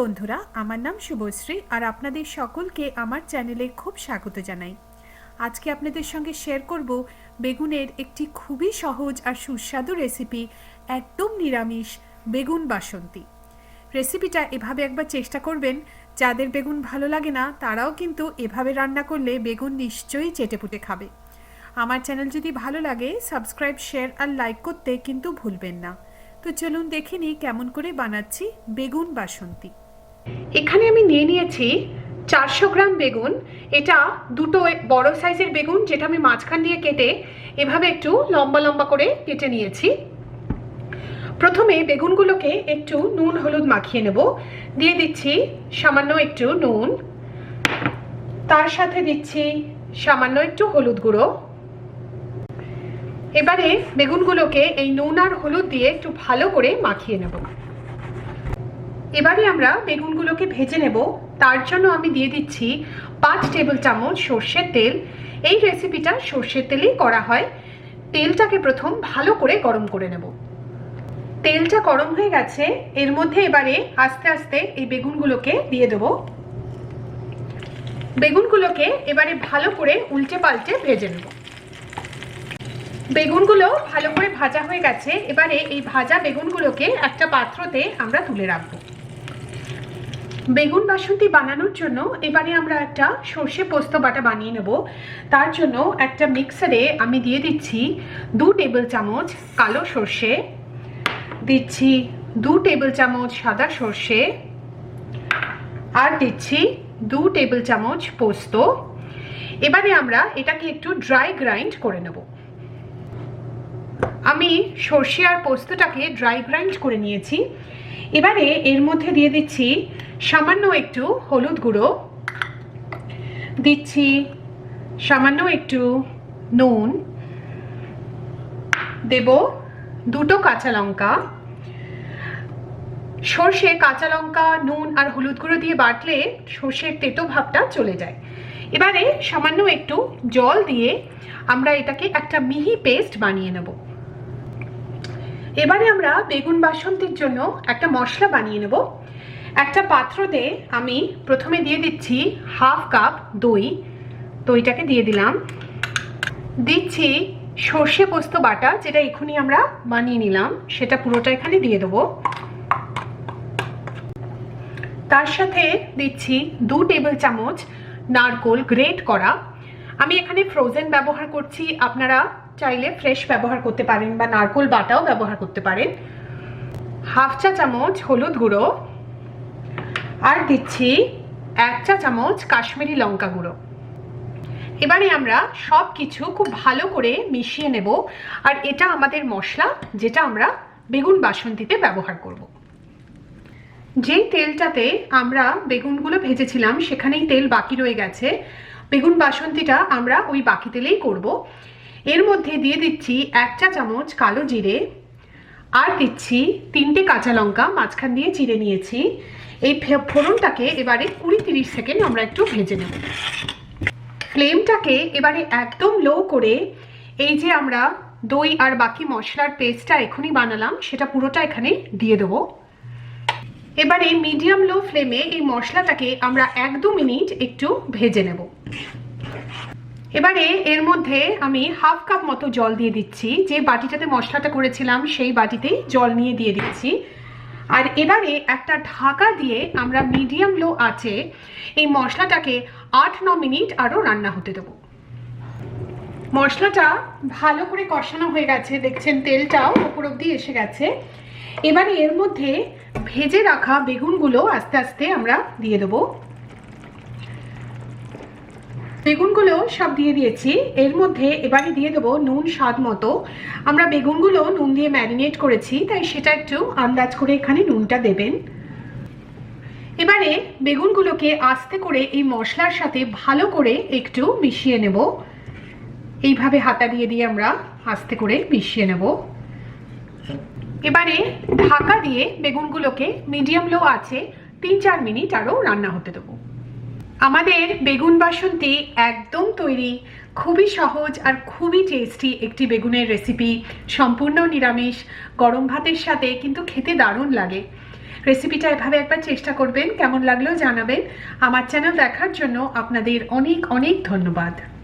বন্ধুরা, আমার নাম শুভশ্রী আর আপনাদের সকলকে আমার চ্যানেলে খুব স্বাগত জানাই। আজকে আপনাদের সঙ্গে শেয়ার করব বেগুনের একটি খুবই সহজ আর সুস্বাদু রেসিপি, একদম নিরামিষ বেগুন বাসন্তী। রেসিপিটা এভাবে একবার চেষ্টা করবেন। যাদের বেগুন ভালো লাগে না তারাও কিন্তু এভাবে রান্না করলে বেগুন নিশ্চয়ই চেটেপুটে খাবে। আমার চ্যানেল যদি ভালো লাগে সাবস্ক্রাইব, শেয়ার আর লাইক করতে কিন্তু ভুলবেন না। তো চলুন দেখে নিই কেমন করে বানাচ্ছি বেগুন বাসন্তী। এখানে আমি নিয়ে নিয়েছি 400 গ্রাম বেগুন। এটা দুটো বড় সাইজের বেগুন, যেটা আমি মাঝখান দিয়ে কেটে এভাবে একটু লম্বা লম্বা করে কেটে নিয়েছি। প্রথমে বেগুনগুলোকে একটু নুন হলুদ মাখিয়ে নেব। দিয়ে দিচ্ছি সামান্য একটু নুন, তার সাথে দিচ্ছি সামান্য একটু হলুদ গুঁড়ো। এবারে বেগুনগুলোকে এই নুন আর হলুদ দিয়ে একটু ভালো করে মাখিয়ে নেব। এবারে আমরা বেগুনগুলোকে ভেজে নেব। তার জন্য আমি দিয়ে দিচ্ছি 5 টেবিল চামচ সর্ষের তেল। এই রেসিপিটা সর্ষের তেলেই করা হয়। তেলটাকে প্রথম ভালো করে গরম করে নেব। তেলটা গরম হয়ে গেছে, এর মধ্যে এবারে আস্তে আস্তে এই বেগুনগুলোকে দিয়ে দেব। বেগুনগুলোকে এবারে ভালো করে উল্টে পাল্টে ভেজে নেব। বেগুনগুলো ভালো করে ভাজা হয়ে গেছে। এবারে এই ভাজা বেগুনগুলোকে একটা পাত্রতে আমরা তুলে রাখবো। বেগুন বাসন্তী বানানোর জন্য এবারে আমরা একটা সর্ষে পোস্ত বাটা বানিয়ে নেব। তার জন্য একটা মিক্সারে আমি দিয়ে দিচ্ছি 2 টেবিল চামচ কালো সর্ষে, দিচ্ছি 2 টেবিল চামচ সাদা সর্ষে, আর দিচ্ছি 2 টেবিল চামচ পোস্ত। এবারে আমরা এটাকে একটু ড্রাই গ্রাইন্ড করে নেব। আমি সর্ষে আর পোস্তটাকে ড্রাই গ্রাইন্ড করে নিয়েছি। এবারে এর মধ্যে দিয়ে দিচ্ছি সামান্য একটু হলুদ গুঁড়ো, দিচ্ছি সামান্য একটু নুন, দেব 2টো কাঁচা লঙ্কা। সর্ষে, কাঁচা লঙ্কা, নুন আর হলুদ গুঁড়ো দিয়ে বাটলে সর্ষের তেতো ভাবটা চলে যায়। এবারে সামান্য একটু জল দিয়ে আমরা এটাকে একটা মিহি পেস্ট বানিয়ে নেব। এবারে আমরা বেগুন বাসন্তীর জন্য একটা মশলা বানিয়ে নেব। একটা পাত্রতে আমি প্রথমে দিয়ে দিচ্ছি 1/2 কাপ দই। দইটাকে দিয়ে দিলাম। দিচ্ছি সর্ষে পোস্ত বাটা, যেটা এখনই আমরা বানিয়ে নিলাম, সেটা পুরোটা এখানে দিয়ে দেবো। তার সাথে দিচ্ছি 2 টেবিল চামচ নারকেল গ্রেট করা। আমি এখানে ফ্রোজেন ব্যবহার করছি, আপনারা চাইলে ফ্রেশ ব্যবহার করতে পারেন বা নারকেল বাটাও ব্যবহার করতে পারেন। 1/2 চা চামচ হলুদ গুঁড়ো, আর দিচ্ছি 1 চা চামচ কাশ্মীরি লঙ্কা গুঁড়ো। এবারে আমরা সব কিছু খুব ভালো করে মিশিয়ে নেব। আর এটা আমাদের মশলা, যেটা আমরা বেগুন বাসন্তীতে ব্যবহার করব। যেই তেলটাতে আমরা বেগুনগুলো ভেজেছিলাম সেখানেই তেল বাকি রয়ে গেছে। বেগুন বাসন্তীটা আমরা ওই বাকি তেলেই করব। এর মধ্যে দিয়ে দিচ্ছি 1 চা চামচ কালো জিরে, আর দিচ্ছি 3টে কাঁচা লঙ্কা মাঝখান দিয়ে চিড়ে নিয়েছি। এই ফোড়নটাকে এবারে 20-30 সেকেন্ড আমরা একটু ভেজে নেব। ফ্লেমটাকে এবারে একদম লো করে এই যে আমরা দই আর বাকি মশলার পেস্টটা এখনই বানালাম সেটা পুরোটা এখানে দিয়ে দেবো। এবারে মিডিয়াম লো ফ্লেমে এই মশলাটাকে আমরা 1-2 মিনিট একটু ভেজে নেব। এবারে এর মধ্যে আমি 1/2 কাপ মতো জল দিয়ে দিচ্ছি। যে বাটিটাতে মশলাটা করেছিলাম সেই বাটিতেই জল নিয়ে দিয়ে দিচ্ছি। আর এবারে একটা ঢাকা দিয়ে আমরা মিডিয়াম লো আঁচে এই মশলাটাকে 8-9 মিনিট আরও রান্না হতে দেবো। মশলাটা ভালো করে কষানো হয়ে গেছে, দেখছেন তেলটাও উপর অব্দি এসে গেছে। এবারে এর মধ্যে ভেজে রাখা বেগুনগুলো আস্তে আস্তে আমরা দিয়ে দেবো। বেগুনগুলো সব দিয়ে দিয়েছি। এর মধ্যে এবারে দিয়ে দেবো নুন স্বাদ মতো। আমরা বেগুনগুলো নুন দিয়ে ম্যারিনেট করেছি, তাই সেটা একটু আন্দাজ করে এখানে নুনটা দেবেন। এবারে বেগুনগুলোকে আস্তে করে এই মশলার সাথে ভালো করে একটু মিশিয়ে নেব। এইভাবে হাতা দিয়ে দিয়ে আমরা আস্তে করে মিশিয়ে নেব। এবারে ঢাকা দিয়ে বেগুনগুলোকে মিডিয়াম লো আছে 3-4 মিনিট আরও রান্না হতে দেবো। আমাদের বেগুন বাসন্তী একদম তৈরি। খুবই সহজ আর খুবই টেস্টি একটি বেগুনের রেসিপি, সম্পূর্ণ নিরামিষ। গরম ভাতের সাথে কিন্তু খেতে দারুণ লাগে। রেসিপিটা এভাবে একবার চেষ্টা করবেন, কেমন লাগলো জানাবেন। আমার চ্যানেল দেখার জন্য আপনাদের অনেক অনেক ধন্যবাদ।